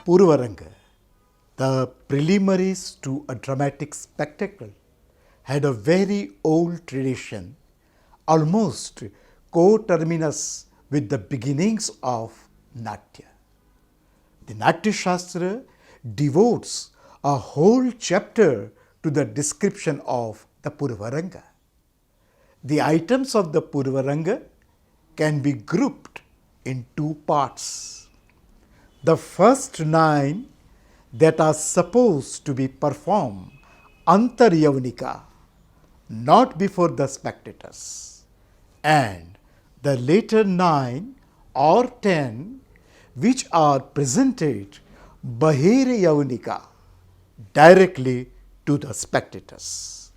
Purvaranga, the preliminaries to a dramatic spectacle, had a very old tradition, almost coterminous with the beginnings of Natya. The Natya Shastra devotes a whole chapter to the description of the Purvaranga. The items of the Purvaranga can be grouped in two parts. The first 9 that are supposed to be performed antaryavnika, not before the spectators, and the later 9 or 10 which are presented bahiryavnika, directly to the spectators.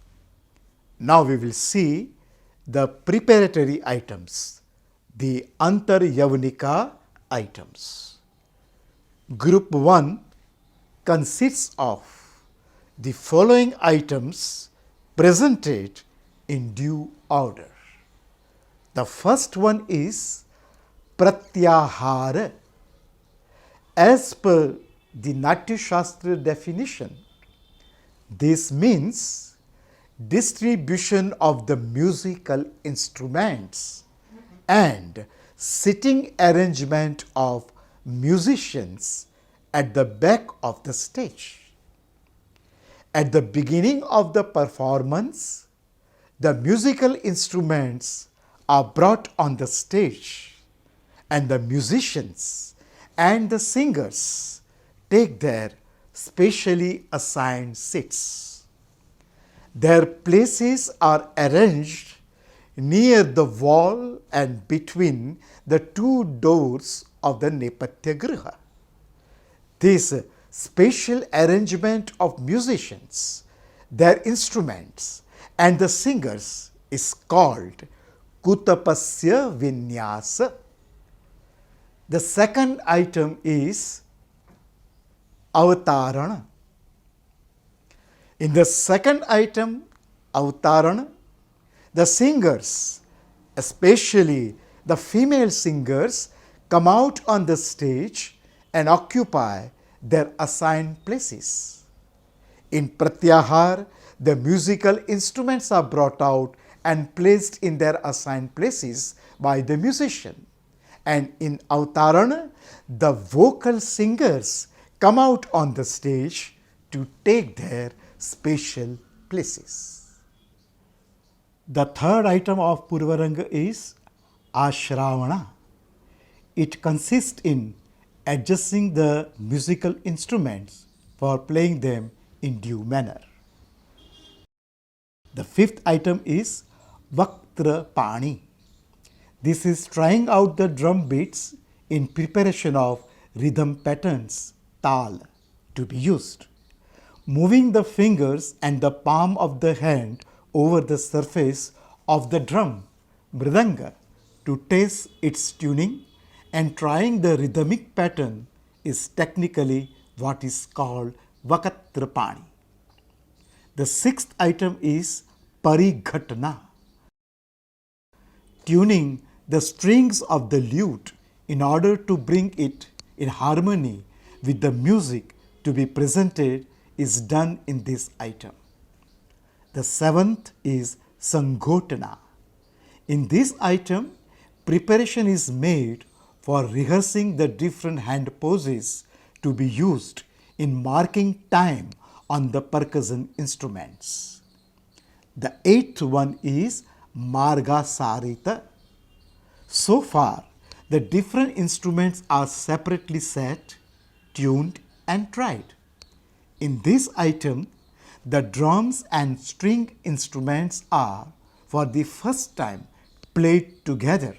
Now we will see the preparatory items, the antaryavnika items. Group 1 consists of the following items presented in due order. The first one is pratyahara. As per the Natya Shastra definition, this means distribution of the musical instruments and sitting arrangement of musicians at the back of the stage. At the beginning of the performance, the musical instruments are brought on the stage and the musicians and the singers take their specially assigned seats. Their places are arranged near the wall and between the two doors of the Nepatya Griha. This special arrangement of musicians, their instruments and the singers is called Kutapasya Vinyasa. The second item is Avatarana. In the second item, Avatarana, the singers, especially the female singers, come out on the stage and occupy their assigned places. In Pratyahar, the musical instruments are brought out and placed in their assigned places by the musician. And in Avatarana, the vocal singers come out on the stage to take their special places. The third item of Purvaranga is Ashravana. It consists in adjusting the musical instruments for playing them in due manner. The fifth item is Vaktra Pani. This is trying out the drum beats in preparation of rhythm patterns, tal, to be used. Moving the fingers and the palm of the hand over the surface of the drum, mridanga, to test its tuning and trying the rhythmic pattern is technically what is called Vakatra Pani. The sixth item is Parighatana. Tuning the strings of the lute in order to bring it in harmony with the music to be presented is done in this item. The seventh is Sanghotana. In this item, preparation is made for rehearsing the different hand poses to be used in marking time on the percussion instruments. The eighth one is Marga Sarita. So far, the different instruments are separately set, tuned and tried. In this item, the drums and string instruments are for the first time played together,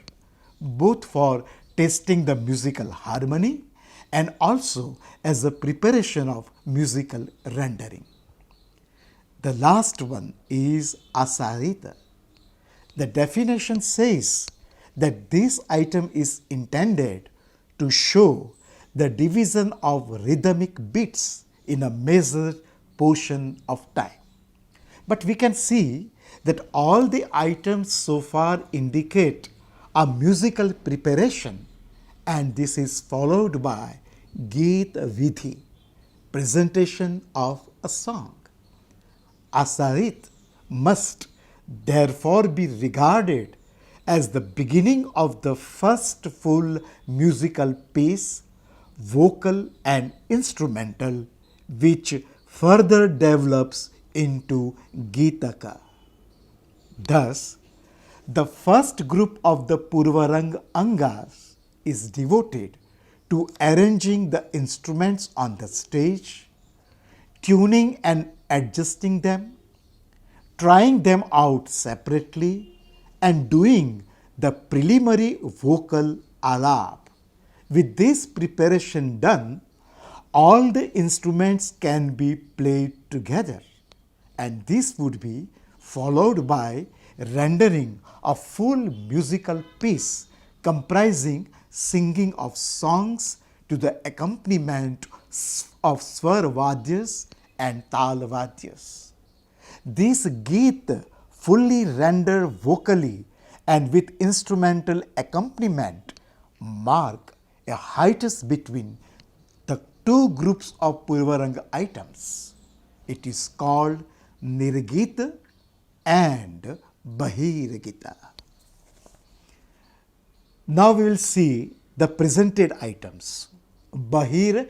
both for testing the musical harmony and also as a preparation of musical rendering. The last one is Asarita. The definition says that this item is intended to show the division of rhythmic beats in a measured portion of time. But we can see that all the items so far indicate a musical preparation, and this is followed by Geet Vidhi, presentation of a song. Asarit must therefore be regarded as the beginning of the first full musical piece, vocal and instrumental, which further develops into Gitaka. Thus, the first group of the Purvarang Angas is devoted to arranging the instruments on the stage, tuning and adjusting them, trying them out separately, and doing the preliminary vocal alap. With this preparation done, all the instruments can be played together, and this would be followed by rendering a full musical piece comprising singing of songs to the accompaniment of swar vadyas and tal vadyas. These Geet fully rendered vocally and with instrumental accompaniment mark a hiatus between the two groups of Purvaranga items. It is called Nirgita and Bahirgita. Now we will see the presented items. Bahir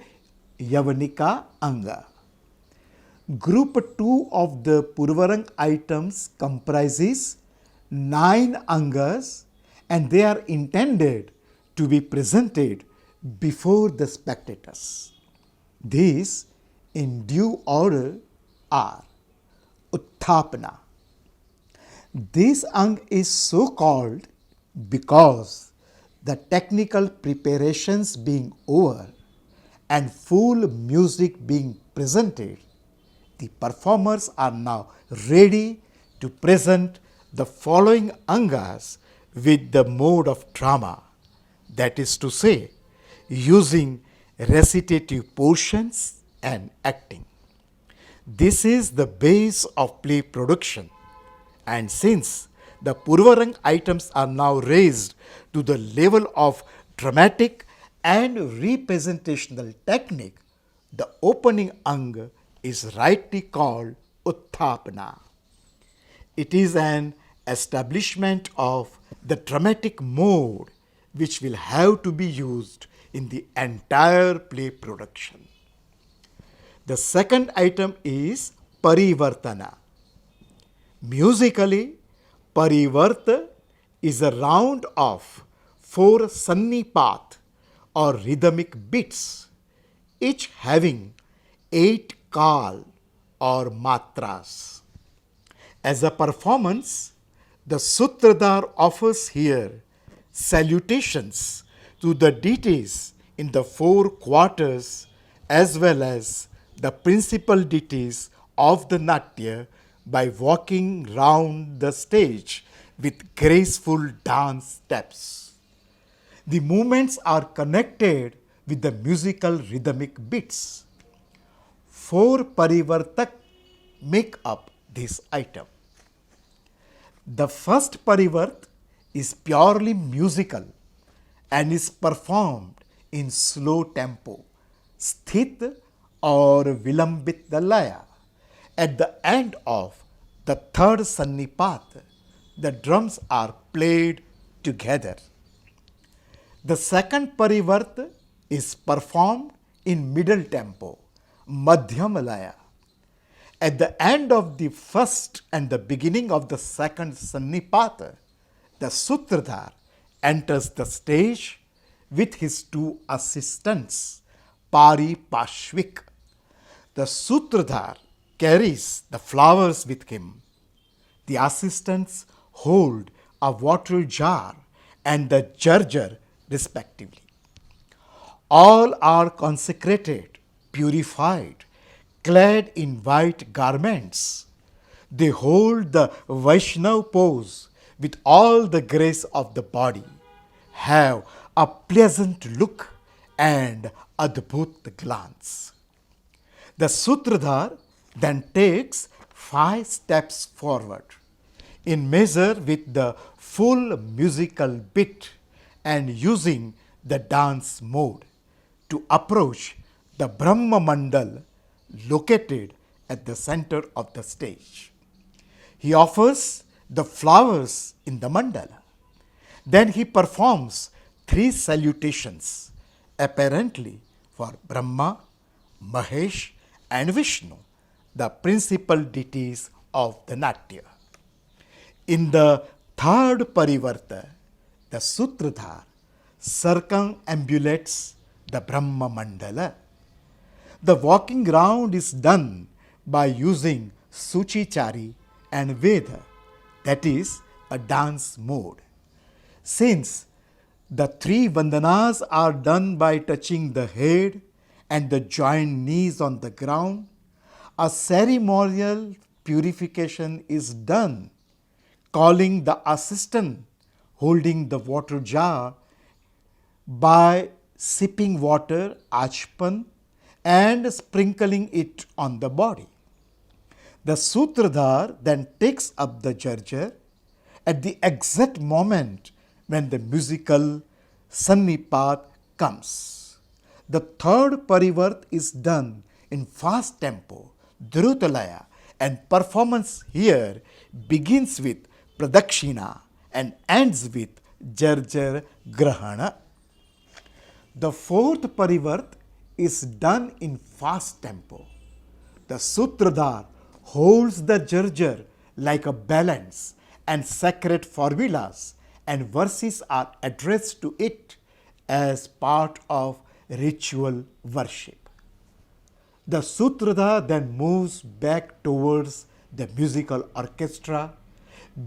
Yavanika Anga. Group 2 of the Purvarang items comprises 9 angas, and they are intended to be presented before the spectators. These, in due order, are Utthapana. This ang is so called because the technical preparations being over and full music being presented, the performers are now ready to present the following angas with the mode of drama, that is to say, using recitative portions and acting. This is the base of play production, and since the Purvarang items are now raised to the level of dramatic and representational technique, the opening ang is rightly called Utthapana. It is an establishment of the dramatic mode which will have to be used in the entire play production. The second item is Parivartana. Musically, Parivarta is a round of 4 sannipat or rhythmic beats, each having 8 kal or matras. As a performance, the Sutradhar offers here salutations to the deities in the 4 quarters as well as the principal deities of the Natya by walking round the stage with graceful dance steps. The movements are connected with the musical rhythmic beats. 4 parivartak make up this item. The first parivart is purely musical and is performed in slow tempo, sthit or vilambit laya. At the end of the third sannipat, the drums are played together. The second parivart is performed in middle tempo, madhyam laya. At the end of the first and the beginning of the second sannipat, the Sutradhar enters the stage with his 2 assistants, Pari Pashvik. The Sutradhar carries the flowers with him. The assistants hold a water jar and the jarjar respectively. All are consecrated, purified, clad in white garments. They hold the Vaishnav pose with all the grace of the body, have a pleasant look and adbhut glance. The Sutradhar then takes 5 steps forward in measure with the full musical beat and using the dance mode. to approach the Brahma Mandal located at the center of the stage. He offers the flowers in the mandala. Then he performs three salutations, apparently for Brahma, Mahesh, and Vishnu, the principal deities of the Natya. In the third Parivarta, the Sutradhar circumambulates the Brahma Mandala. The walking round is done by using Suchichari and Veda, that is, a dance mode. Since the three Vandanas are done by touching the head and the joined knees on the ground, a ceremonial purification is done, calling the assistant holding the water jar by sipping water, achpan, and sprinkling it on the body. The Sutradhar then takes up the jarjar at the exact moment when the musical Sannipat comes. The third Parivart is done in fast tempo, Drutalaya, and performance here begins with Pradakshina and ends with Jarjar Grahana. The fourth Parivart is done in fast tempo. The Sutradhar holds the jarjar like a balance, and sacred formulas and verses are addressed to it as part of ritual worship. The Sutradhar then moves back towards the musical orchestra,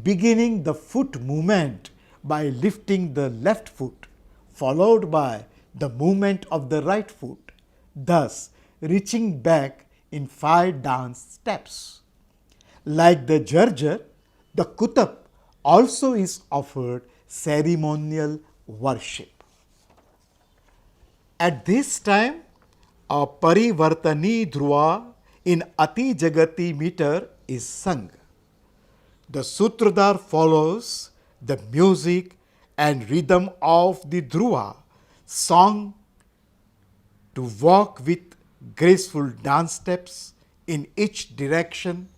beginning the foot movement by lifting the left foot, followed by the movement of the right foot, thus reaching back in 5 dance steps. Like the jarjar, the kutab also is offered ceremonial worship. At this time, a Parivartani Dhruva in Ati Jagati meter is sung. The Sutradhar follows the music and rhythm of the Dhruva song to walk with graceful dance steps in each direction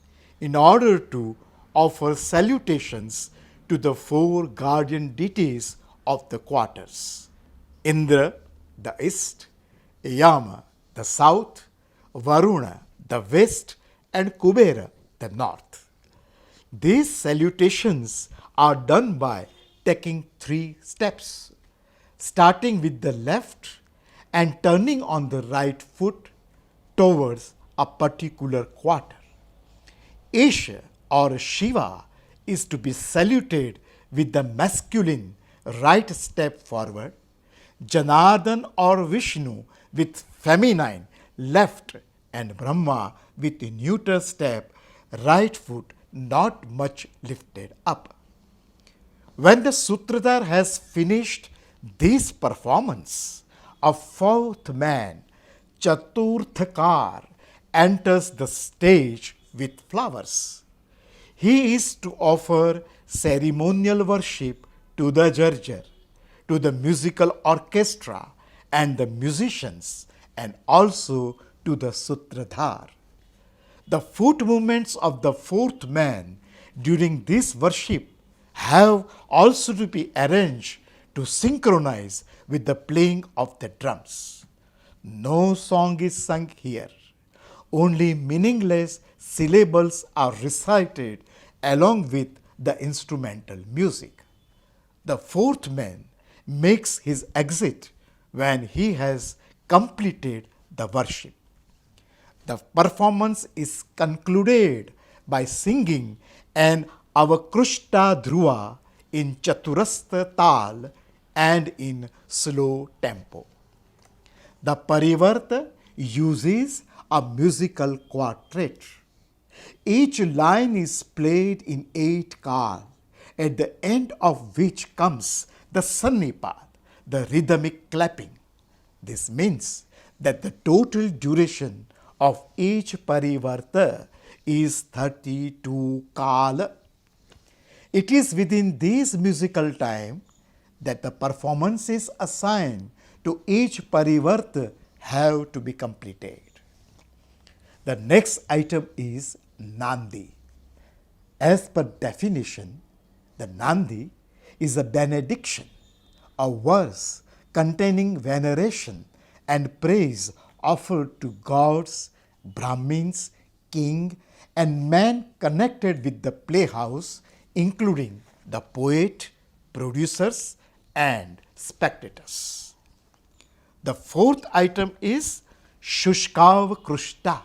in order to offer salutations to the 4 guardian deities of the quarters: Indra, the east; Yama, the south; Varuna, the west; and Kubera, the north. These salutations are done by taking 3 steps, starting with the left and turning on the right foot towards a particular quarter. Isha or Shiva is to be saluted with the masculine right step forward, Janardhan or Vishnu with feminine left, and Brahma with a neuter step, right foot not much lifted up. When the Sutradhar has finished this performance, a 4th man, Chaturthakar, enters the stage with flowers. He is to offer ceremonial worship to the jarjar, to the musical orchestra and the musicians, and also to the Sutradhar. The foot movements of the 4th man during this worship have also to be arranged to synchronize with the playing of the drums. No song is sung here. Only meaningless syllables are recited along with the instrumental music. The 4th man makes his exit when he has completed the worship. The performance is concluded by singing an Avakrushta Dhruva in Chaturastha Tal and in slow tempo. The Parivarta uses a musical quartet. Each line is played in 8 kal, at the end of which comes the Sannipat, the rhythmic clapping. This means that the total duration of each Parivarta is 32 kala. It is within this musical time that the performance is assigned to each parivarth have to be completed. The next item is Nandi. As per definition, the Nandi is a benediction, a verse containing veneration and praise offered to gods, Brahmins, king, and men connected with the playhouse, including the poet, producers, and spectators. The fourth item is Shushkav Krushta.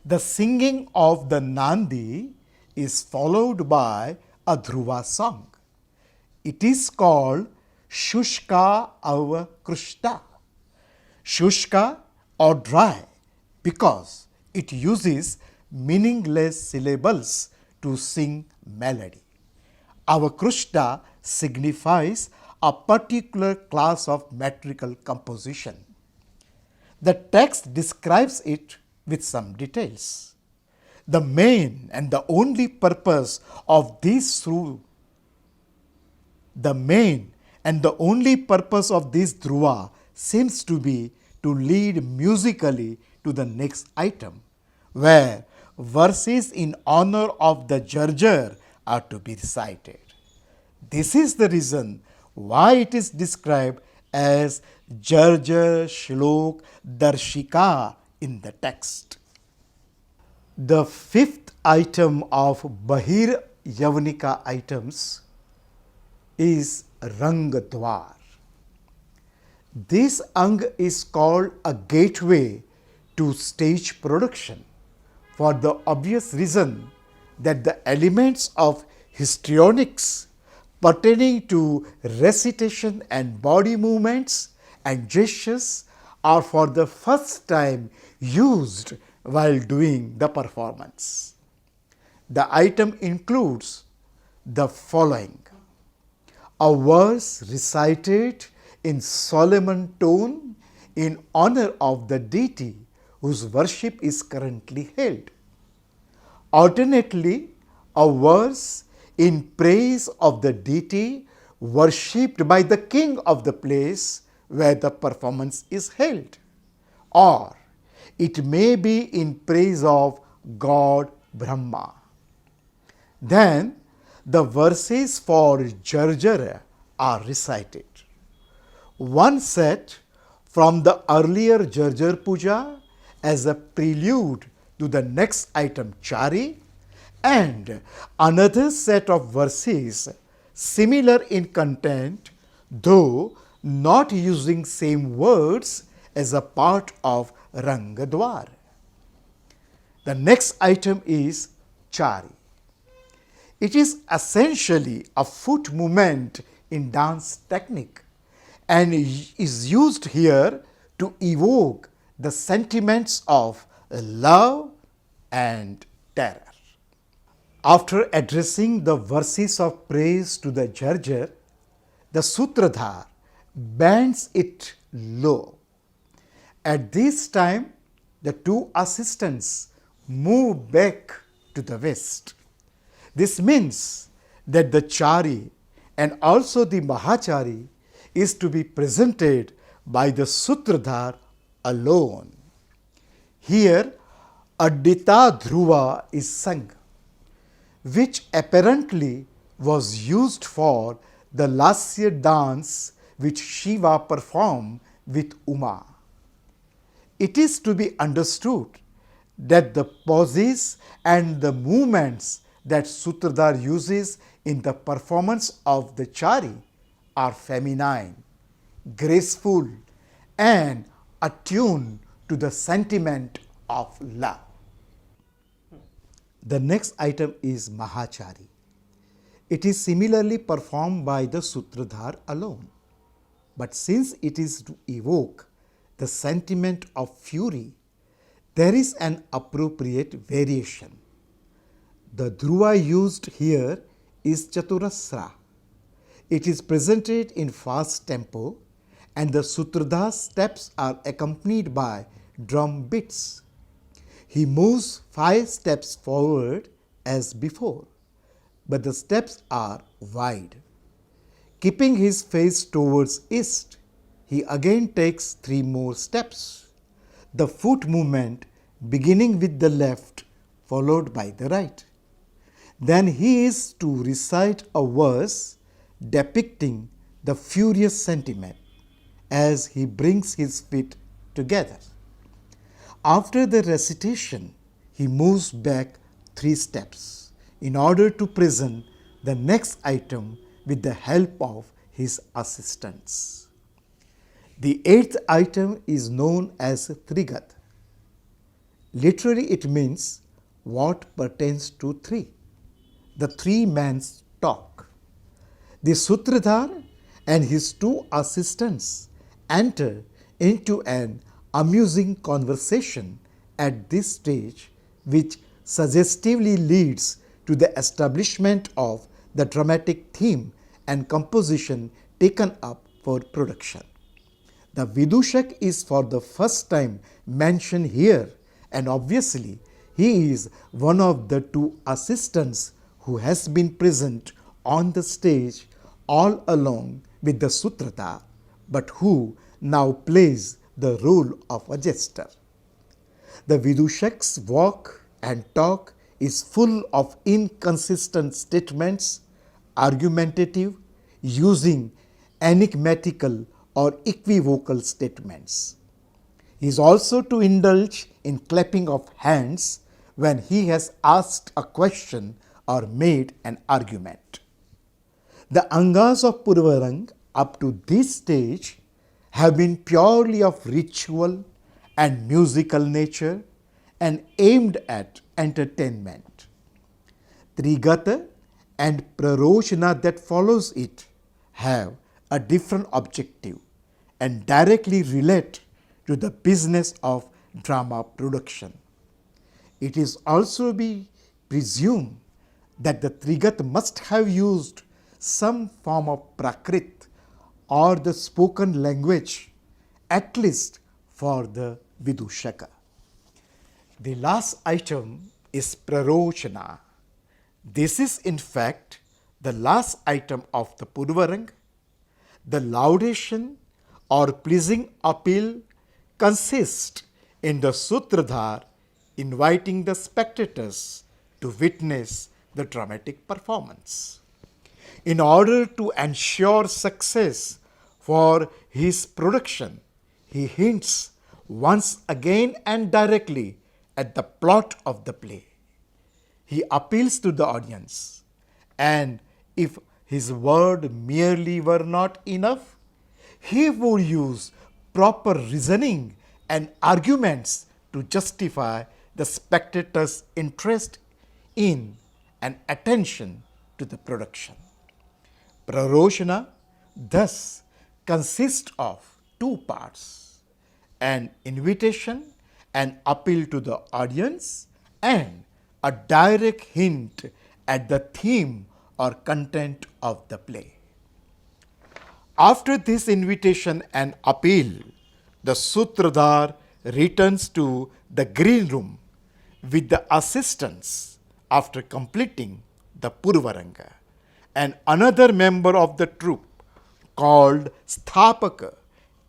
The singing of the Nandi is followed by a Dhruva song. It is called Shushka Ava Krushta. Shushka or dry because it uses meaningless syllables to sing melody. Avakrushta signifies a particular class of metrical composition. The text describes it with some details. The main and the only purpose of this dhruva seems to be to lead musically to the next item, where verses in honor of the Jarjar are to be recited. This is the reason why it is described as Jarjar Shlok Darshika in the text. The fifth item of Bahir Yavanika items is Rangadwar. This ang is called a gateway to stage production for the obvious reason that the elements of histrionics pertaining to recitation and body movements and gestures are for the first time used while doing the performance. The item includes the following: a verse recited in solemn tone in honor of the deity whose worship is currently held. Alternately, a verse in praise of the deity worshipped by the king of the place where the performance is held, or it may be in praise of God Brahma. Then the verses for Jarjara are recited. One set from the earlier Jarjar Puja as a prelude to the next item Chari, and another set of verses similar in content though not using same words as a part of Rangadwar. The next item is Chari. It is essentially a foot movement in dance technique and is used here to evoke the sentiments of love and terror. After addressing the verses of praise to the Jarjar, the Sutradhar bends it low. At this time, the two assistants move back to the west. This means that the Chari and also the Mahachari is to be presented by the Sutradhar alone. Here, Adita Dhruva is sung, which apparently was used for the Lasya dance which Shiva performed with Uma. It is to be understood that the poses and the movements that Sutradhar uses in the performance of the Chari are feminine, graceful, and attuned to the sentiment of love. The next item is Mahachari. It is similarly performed by the Sutradhar alone, but since it is to evoke the sentiment of fury, there is an appropriate variation. The dhruva used here is Chaturasra. It is presented in fast tempo and the Sutradhar steps are accompanied by drum beats. He moves 5 steps forward as before, but the steps are wide. Keeping his face towards east, he again takes 3 more steps. The foot movement beginning with the left, followed by the right. Then he is to recite a verse depicting the furious sentiment as he brings his feet together. After the recitation, he moves back 3 steps in order to present the next item with the help of his assistants. The 8th item is known as Trigat. Literally, it means what pertains to 3. The 3 men's talk. The Sutradhar and his 2 assistants enter into an amusing conversation at this stage, which suggestively leads to the establishment of the dramatic theme and composition taken up for production. The Vidushak is for the first time mentioned here, and obviously he is one of the 2 assistants who has been present on the stage all along with the Sutradhar, but who now plays the role of a jester. The Vidushak's walk and talk is full of inconsistent statements, argumentative, using enigmatical or equivocal statements. He is also to indulge in clapping of hands when he has asked a question or made an argument. The Angas of Purvarang up to this stage have been purely of ritual and musical nature and aimed at entertainment. Trigata and Prarochana that follows it have a different objective and directly relate to the business of drama production. It is also be presumed that the Trigat must have used some form of Prakrit or the spoken language, at least for the Vidushaka. The last item is Prarochana. This is in fact the last item of the Purvarang. The laudation or pleasing appeal consists in the Sutradhar inviting the spectators to witness the dramatic performance. In order to ensure success for his production, he hints once again and directly at the plot of the play. He appeals to the audience, and if his word merely were not enough, he would use proper reasoning and arguments to justify the spectator's interest in and attention to the production. Prarochana thus consists of 2 parts: an invitation and appeal to the audience, and a direct hint at the theme or content of the play. After this invitation and appeal, the Sutradhar returns to the green room with the assistants after completing the Purvaranga, and another member of the troupe called Sthapaka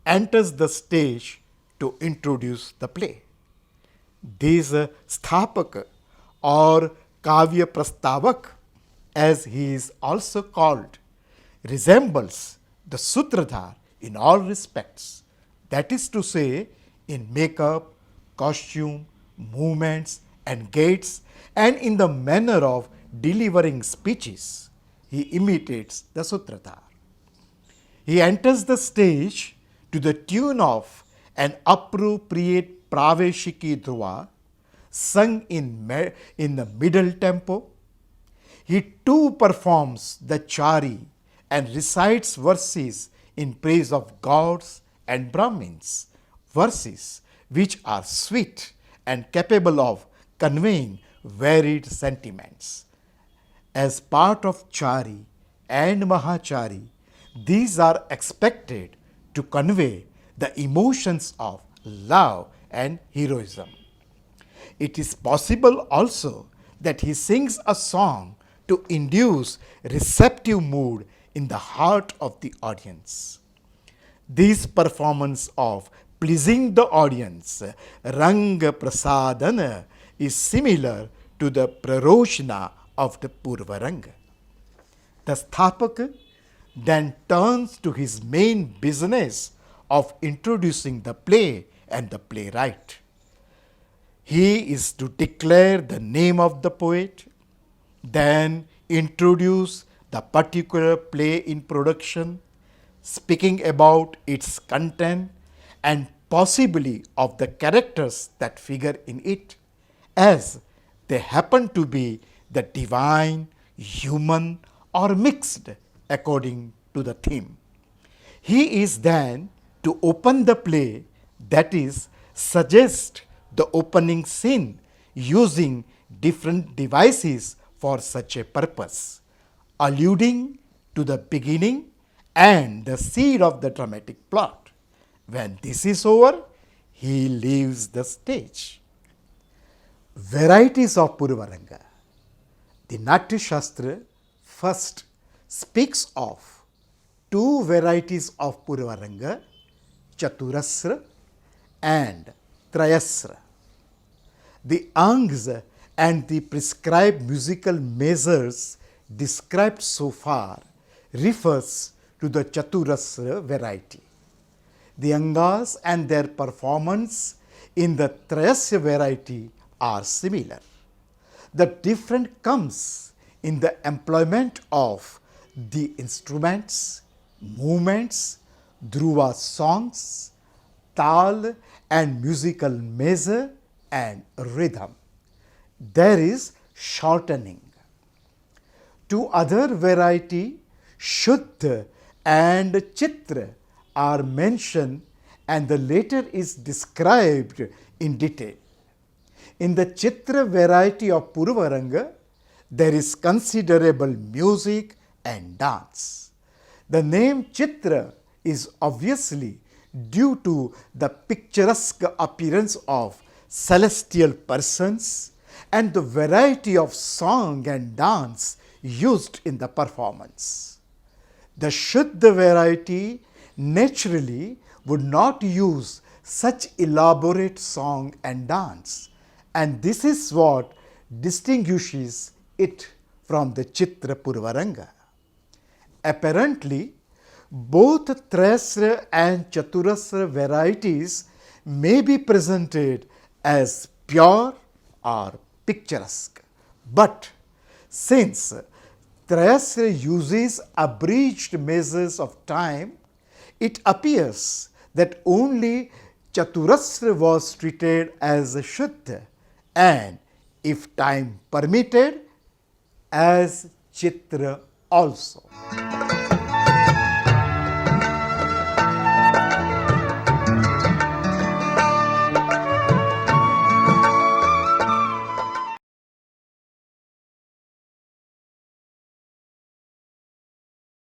enters the stage to introduce the play. This Sthapaka or Kavya Prastavak, as he is also called, resembles the Sutradhar in all respects, that is to say, in makeup, costume, movements and gaits, and in the manner of delivering speeches. He imitates the Sutradhar. He enters the stage to the tune of an appropriate Praveshiki Dhruva sung in the middle tempo. He too performs the Chari and recites verses in praise of gods and Brahmins, verses which are sweet and capable of conveying varied sentiments. As part of Chari and Mahachari, these are expected to convey the emotions of love and heroism. It is possible also that he sings a song to induce receptive mood in the heart of the audience. This performance of pleasing the audience, Rang Prasadana, is similar to the Praroshna of the Purvaranga. The Sthapak then turns to his main business of introducing the play and the playwright. He is to declare the name of the poet, then introduce the particular play in production, speaking about its content and possibly of the characters that figure in it, as they happen to be the divine, human, or mixed according to the theme. He is then to open the play, that is, suggest the opening scene using different devices for such a purpose, alluding to the beginning and the seed of the dramatic plot. When this is over, he leaves the stage. Varieties of Purvaranga. The Natya Shastra first speaks of two varieties of Purvaranga, Chaturasra and Trayasra. The angs and the prescribed musical measures described so far refers to the Chaturasra variety. The angas and their performance in the Trayasya variety are similar. The difference comes in the employment of the instruments, movements, dhruva songs, tal and musical measure and rhythm. There is shortening. Two other variety, Shuddha and Chitra, are mentioned and the later is described in detail. In the Chitra variety of Purvaranga, there is considerable music and dance. The name Chitra is obviously due to the picturesque appearance of celestial persons and the variety of song and dance used in the performance. The Shuddha variety naturally would not use such elaborate song and dance, and this is what distinguishes it from the Chitra Purvaranga. Apparently, both Trayasra and Chaturasra varieties may be presented as pure or picturesque. But since Trayasra uses abridged measures of time, it appears that only Chaturasra was treated as a Shuddha and, if time permitted, as Chitra also.